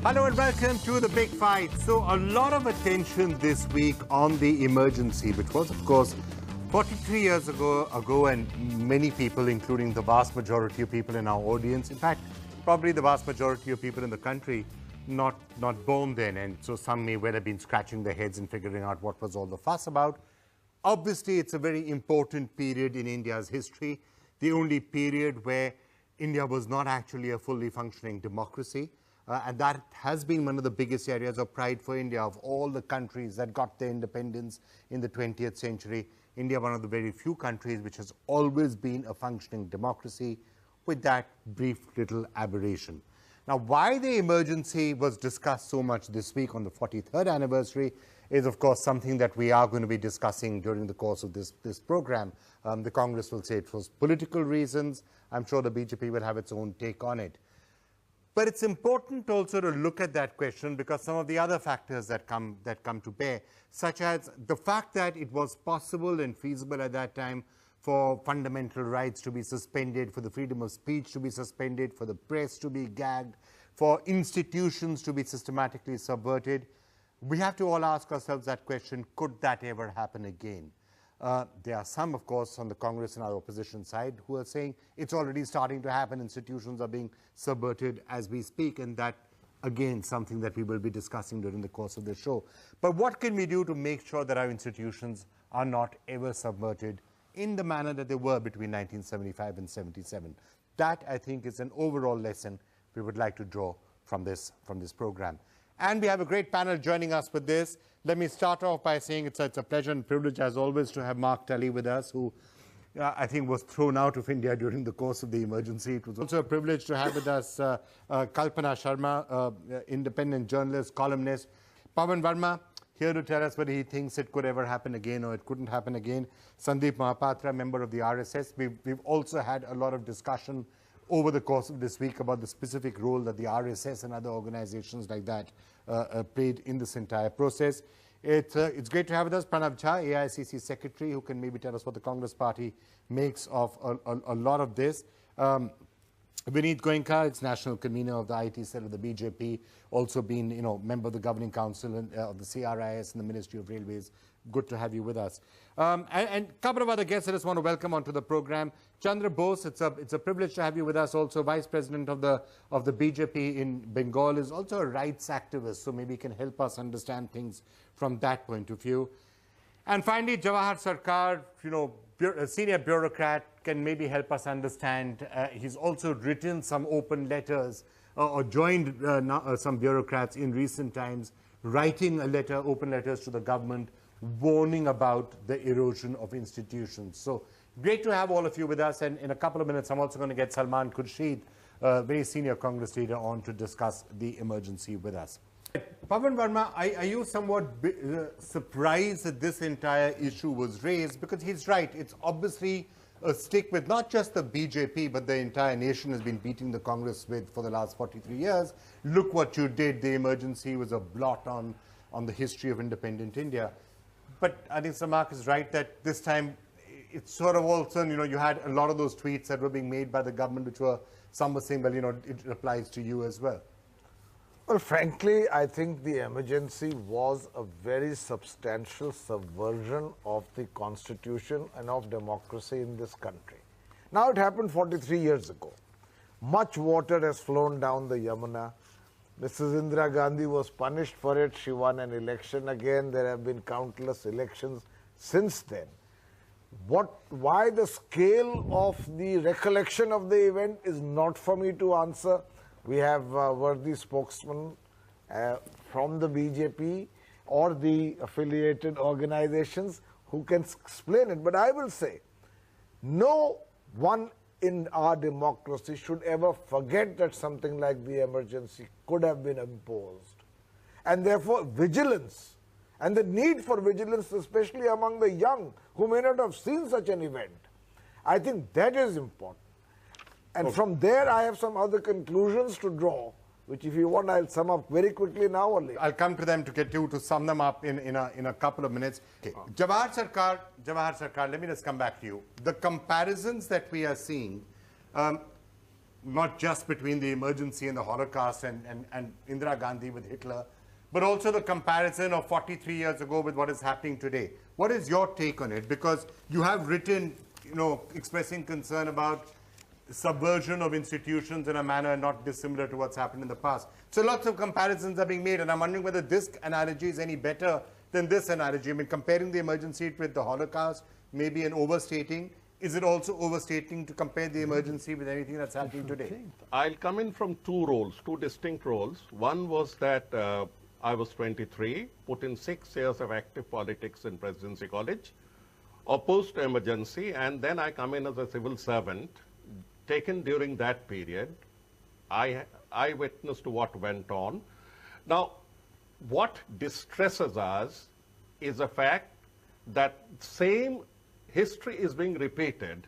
Hello and welcome to The Big Fight. So a lot of attention this week on the emergency, which was, of course, 43 years ago, and many people, including the vast majority of people in our audience, in fact, probably the vast majority of people in the country, not born then. And so some may well have been scratching their heads and figuring out what was all the fuss about. Obviously, it's a very important period in India's history, the only period where India was not actually a fully functioning democracy. And that has been one of the biggest areas of pride for India. Of all the countries that got their independence in the 20th century, India, one of the very few countries which has always been a functioning democracy, with that brief little aberration. Now, why the emergency was discussed so much this week on the 43rd anniversary is, of course, something that we are going to be discussing during the course of this program. The Congress will say it was political reasons. I'm sure the BJP will have its own take on it. But it's important also to look at that question because some of the other factors that come to bear, such as the fact that it was possible and feasible at that time for fundamental rights to be suspended, for the freedom of speech to be suspended, for the press to be gagged, for institutions to be systematically subverted. We have to all ask ourselves that question, could that ever happen again? There are some, of course, on the Congress and our opposition side who are saying it's already starting to happen, institutions are being subverted as we speak, and that, again, something that we will be discussing during the course of the show. But what can we do to make sure that our institutions are not ever subverted in the manner that they were between 1975 and 77? That, I think, is an overall lesson we would like to draw from this program. And we have a great panel joining us with this. Let me start off by saying it's a pleasure and privilege, as always, to have Mark Tully with us, who I think was thrown out of India during the course of the emergency. It was also a privilege to have with us Kalpana Sharma, independent journalist, columnist. Pawan Verma, here to tell us whether he thinks it could ever happen again or it couldn't happen again. Sandeep Mahapatra, member of the RSS. We've also had a lot of discussion over the course of this week about the specific role that the RSS and other organizations like that played in this entire process. It's great to have with us Pranav Jha, AICC Secretary, who can maybe tell us what the Congress Party makes of a lot of this. Vineet Goenka, it's national convener of the IT cell of the BJP, also been, member of the Governing Council of the CRIS and the Ministry of Railways. Good to have you with us. And a couple of other guests I just want to welcome onto the program. Chandra Bose, it's a privilege to have you with us, also Vice President of the BJP in Bengal, is also a rights activist, so maybe he can help us understand things from that point of view. And finally, Jawhar Sircar, a senior bureaucrat, can maybe help us understand. He's also written some open letters or joined some bureaucrats in recent times, writing open letters to the government, warning about the erosion of institutions. So great to have all of you with us. And in a couple of minutes, I'm also going to get Salman Khurshid, a very senior Congress leader, on to discuss the emergency with us. Pawan Verma, are you somewhat surprised that this entire issue was raised? Because he's right, it's obviously a stick with not just the BJP, but the entire nation has been beating the Congress with for the last 43 years. Look what you did. The emergency was a blot on the history of independent India. But I think Sir Mark is right that this time it's sort of also, you had a lot of those tweets that were being made by the government, which were, some were saying, well, it applies to you as well. Well, frankly, I think the emergency was a very substantial subversion of the constitution and of democracy in this country. Now, it happened 43 years ago. Much water has flown down the Yamuna. Mrs. Indira Gandhi was punished for it. She won an election again. There have been countless elections since then. Why the scale of the recollection of the event is not for me to answer. We have worthy spokesmen from the BJP or the affiliated organizations who can explain it. But I will say, no one in our democracy should ever forget that something like the emergency could have been imposed. And therefore, vigilance and the need for vigilance, especially among the young who may not have seen such an event, I think that is important. And from there, I have some other conclusions to draw, which if you want, I'll sum up very quickly now or later. I'll come to them to get you to sum them up in a couple of minutes. Okay. Jawhar Sircar, let me just come back to you. The comparisons that we are seeing, not just between the emergency and the Holocaust and Indira Gandhi with Hitler, but also the comparison of 43 years ago with what is happening today. What is your take on it? Because you have written, expressing concern about subversion of institutions in a manner not dissimilar to what's happened in the past. So lots of comparisons are being made, and I'm wondering whether this analogy is any better than this analogy. I mean, comparing the emergency with the Holocaust may be an overstating. Is it also overstating to compare the emergency with anything that's happening today? I'll come in from two roles, two distinct roles. One was that I was 23, put in 6 years of active politics in Presidency College, opposed to emergency, and then I come in as a civil servant, taken during that period. I witnessed to what went on. Now, what distresses us is the fact that same history is being repeated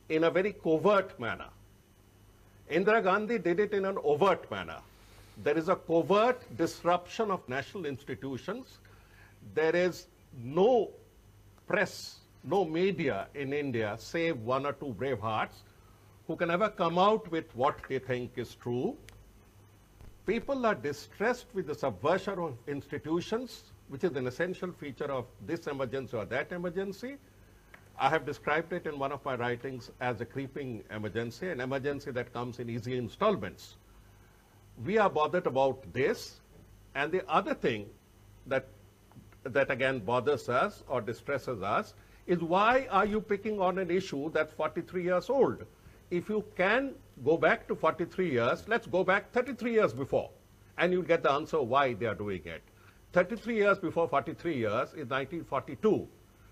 in a very covert manner. Indira Gandhi did it in an overt manner. There is a covert disruption of national institutions. There is no press, no media in India, save one or two brave hearts, who can ever come out with what they think is true. People are distressed with the subversion of institutions, which is an essential feature of this emergency or that emergency. I have described it in one of my writings as a creeping emergency, an emergency that comes in easy installments. We are bothered about this. And the other thing that again bothers us or distresses us is, why are you picking on an issue that's 43 years old? If you can go back to 43 years, let's go back 33 years before, and you'll get the answer why they are doing it. 33 years before 43 years is 1942,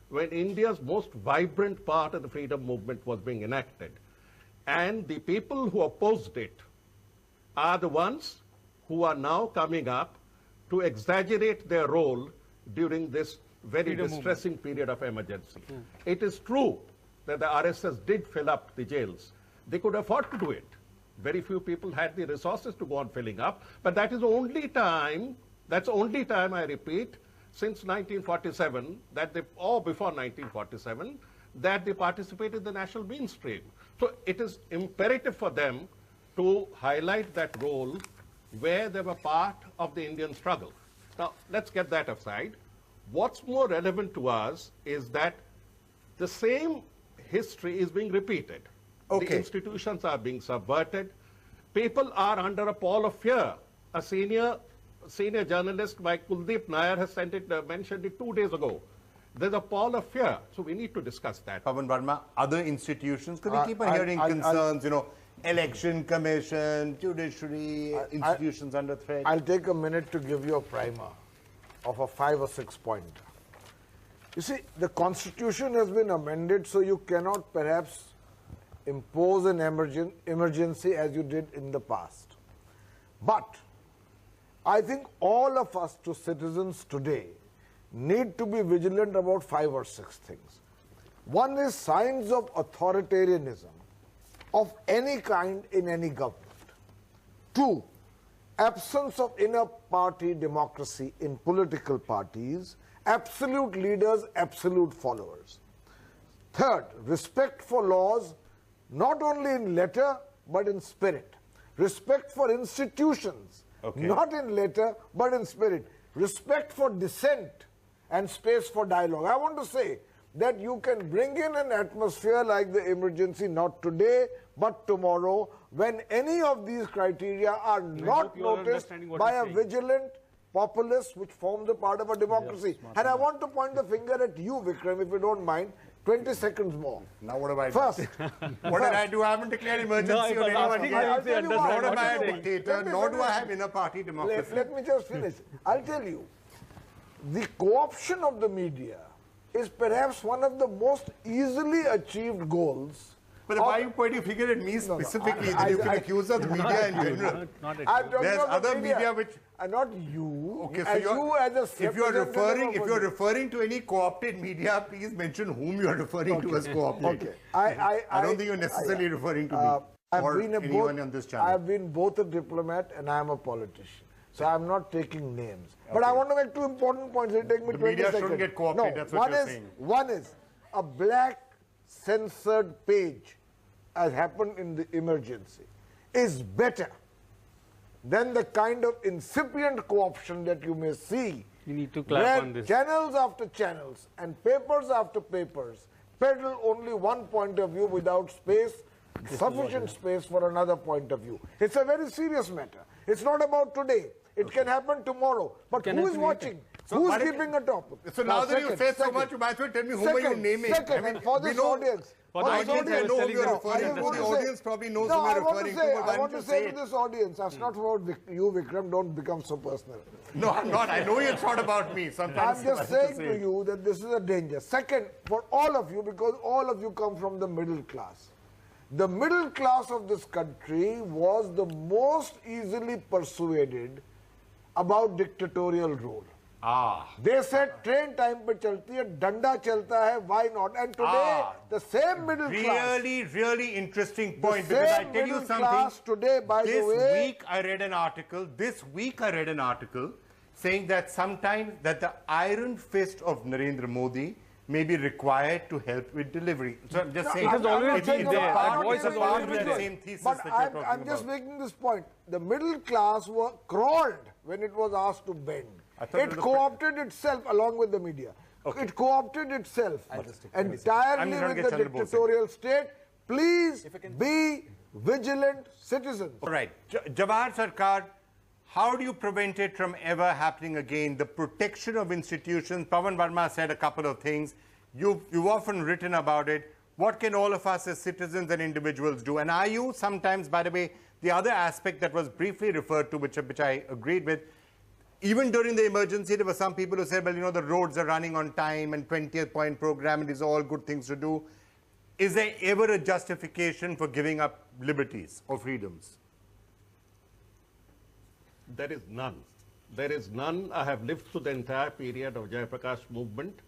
when India's most vibrant part of the freedom movement was being enacted. And the people who opposed it are the ones who are now coming up to exaggerate their role during this very distressing period of emergency. It is true that the RSS did fill up the jails. They could afford to do it. Very few people had the resources to go on filling up, but that is the only time, I repeat, since 1947, or before 1947, that they participated in the national mainstream. So it is imperative for them to highlight that role where they were part of the Indian struggle. Now, let's get that aside. What's more relevant to us is that the same history is being repeated. Okay. The institutions are being subverted. People are under a pall of fear. A senior journalist like Kuldeep Nair has mentioned it 2 days ago. There's a pall of fear, so we need to discuss that. Pawan Verma, other institutions, because we keep on hearing concerns, election commission, judiciary, institutions under threat. I'll take a minute to give you a primer of a 5 or 6 point. You see, the Constitution has been amended, so you cannot perhaps impose an emergency as you did in the past. But I think all of us, to citizens today, need to be vigilant about 5 or 6 things. One is signs of authoritarianism of any kind in any government. 2, absence of inner party democracy in political parties, absolute leaders, absolute followers. 3rd, respect for laws, not only in letter, but in spirit. Respect for institutions, not in letter, but in spirit. Respect for dissent and space for dialogue. I want to say that you can bring in an atmosphere like the emergency, not today, but tomorrow, when any of these criteria are not noticed by a vigilant populace which form the part of a democracy. And I want to point the finger at you, Vikram, if you don't mind. 20 seconds more. Now what have I done? First. What did I do? I haven't declared emergency on anyone. Nor am I a dictator, nor do I have inner party democracy. Let me just finish. I'll tell you, the co-option of the media is perhaps one of the most easily achieved goals. But why are you pointing a finger at me specifically? Then you can accuse of the media in general. There's other media which... not you. Okay, so if you're referring to any co-opted media, please mention whom you are referring to as co-opted. Okay. I don't think you're necessarily referring to me or anyone on this channel. I've been both a diplomat and I'm a politician. So I'm not taking names. Okay. But I want to make 2 important points. It'll take me 20 seconds. The media shouldn't get co-opted, that's what you're saying. One is a black censored page has happened in the emergency is better than the kind of incipient co-option that you may see. You need to clap where on this. channels after channels and papers after papers peddle only one point of view without space, sufficient space for another point of view. It's a very serious matter. It's not about today. It can happen tomorrow. But who is watching? Who's keeping a topic? So now that you said so much, you might as well tell me whom are you naming? Second, and for this audience. For the audience, I I was know who telling you're them- referring to. The audience probably knows who No, you're referring to, but I why want don't to you say say to it? this audience, that's not about you, Vikram, don't become so personal. No, I'm not. I know it's not about me. Sometimes I'm just saying to you that this is a danger. Second, for all of you, because all of you come from the middle class. The middle class of this country was the most easily persuaded about dictatorial rule. They said train time pe chalti hai, danda chalta hai, why not? And today, the same middle class. Really interesting point, The because I same tell you middle something. class today, by the This way- week I read an article saying that sometimes that the iron fist of Narendra Modi may be required to help with delivery. So I'm just saying. it has always it's been a there. part- That voice it's a has part always of been the there. same thesis But that you're talking I'm just about. making this point. The middle class were crawled when it was asked to bend. I thought it It was the co-opted itself along with the media. It co-opted itself entirely I'm trying to with get the Chandra Bose in. dictatorial state. Please be vigilant citizens. All right. Jawhar Sircar, how do you prevent it from ever happening again? The protection of institutions. Pawan Verma said a couple of things. You've often written about it. What can all of us as citizens and individuals do? And are you sometimes, by the way, the other aspect that was briefly referred to, which I agreed with, even during the emergency, there were some people who said, well, you know, the roads are running on time and 20th point program, and these are all good things to do. Is there ever a justification for giving up liberties or freedoms? There is none. There is none. I have lived through the entire period of Jayaprakash movement,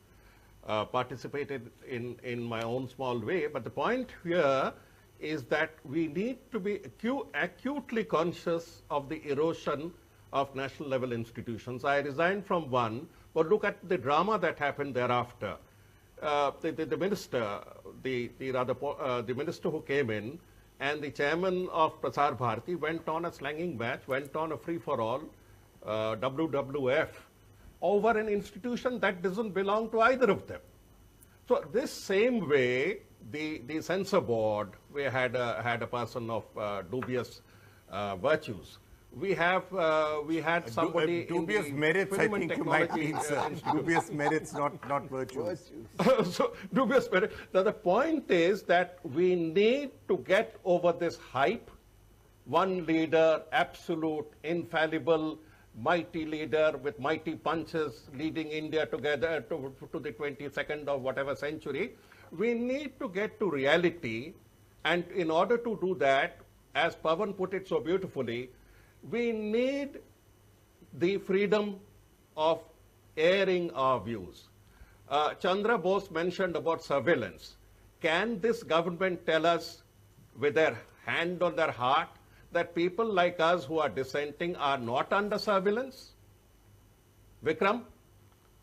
participated in my own small way. But the point here is that we need to be acutely conscious of the erosion of national level institutions. I resigned from one, but look at the drama that happened thereafter. The minister, the minister who came in, and the chairman of Prasar Bharati went on a slanging match, went on a free-for-all, WWF, over an institution that doesn't belong to either of them. So this same way, the censor board, we had a person of dubious virtues. We had somebody dubious in the merits, I film and think you might technology, mean, sir. Dubious merits, not virtues. So dubious merit. Now the point is that we need to get over this hype. One leader, absolute, infallible, mighty leader with mighty punches leading India together to the 22nd of whatever century. We need to get to reality, and in order to do that, as Pawan put it so beautifully, we need the freedom of airing our views. Chandra Bose mentioned about surveillance. Can this government tell us with their hand on their heart that people like us who are dissenting are not under surveillance? Vikram,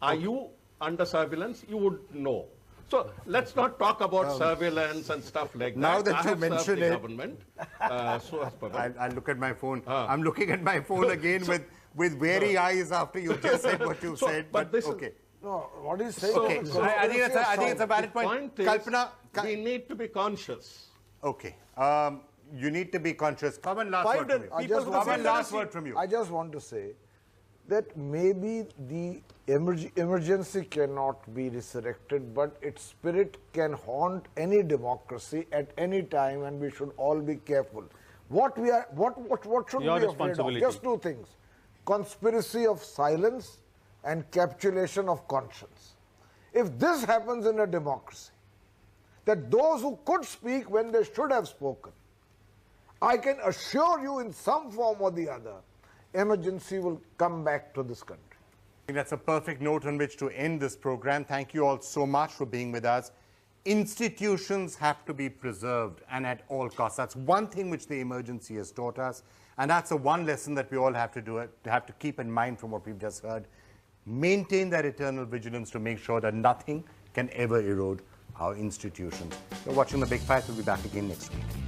are you under surveillance? You would know. So let's not talk about surveillance and stuff like that. Now that I you have served mention the it, government, so has Pawan. I'll look at my phone. I'm looking at my phone again with weary eyes after you just said what you said. but this is- okay. No, what is saying? Okay, I think it's a valid point. Point is, Kalpana, we need to be conscious. okay. You need to be conscious. Pawan, last word from you. Pawan, last word from you. I just want to say that maybe the emergency cannot be resurrected, but its spirit can haunt any democracy at any time, and we should all be careful. What should Your we be afraid of? responsibility. Just two things: conspiracy of silence and capitulation of conscience. If this happens in a democracy, that those who could speak when they should have spoken, I can assure you in some form or the other, emergency will come back to this country. I think that's a perfect note on which to end this program. Thank you all so much for being with us. Institutions have to be preserved, and at all costs. That's one thing which the emergency has taught us, and that's the one lesson that we all have to keep in mind from what we've just heard. Maintain that eternal vigilance to make sure that nothing can ever erode our institutions. You're watching The Big Fight. We'll be back again next week.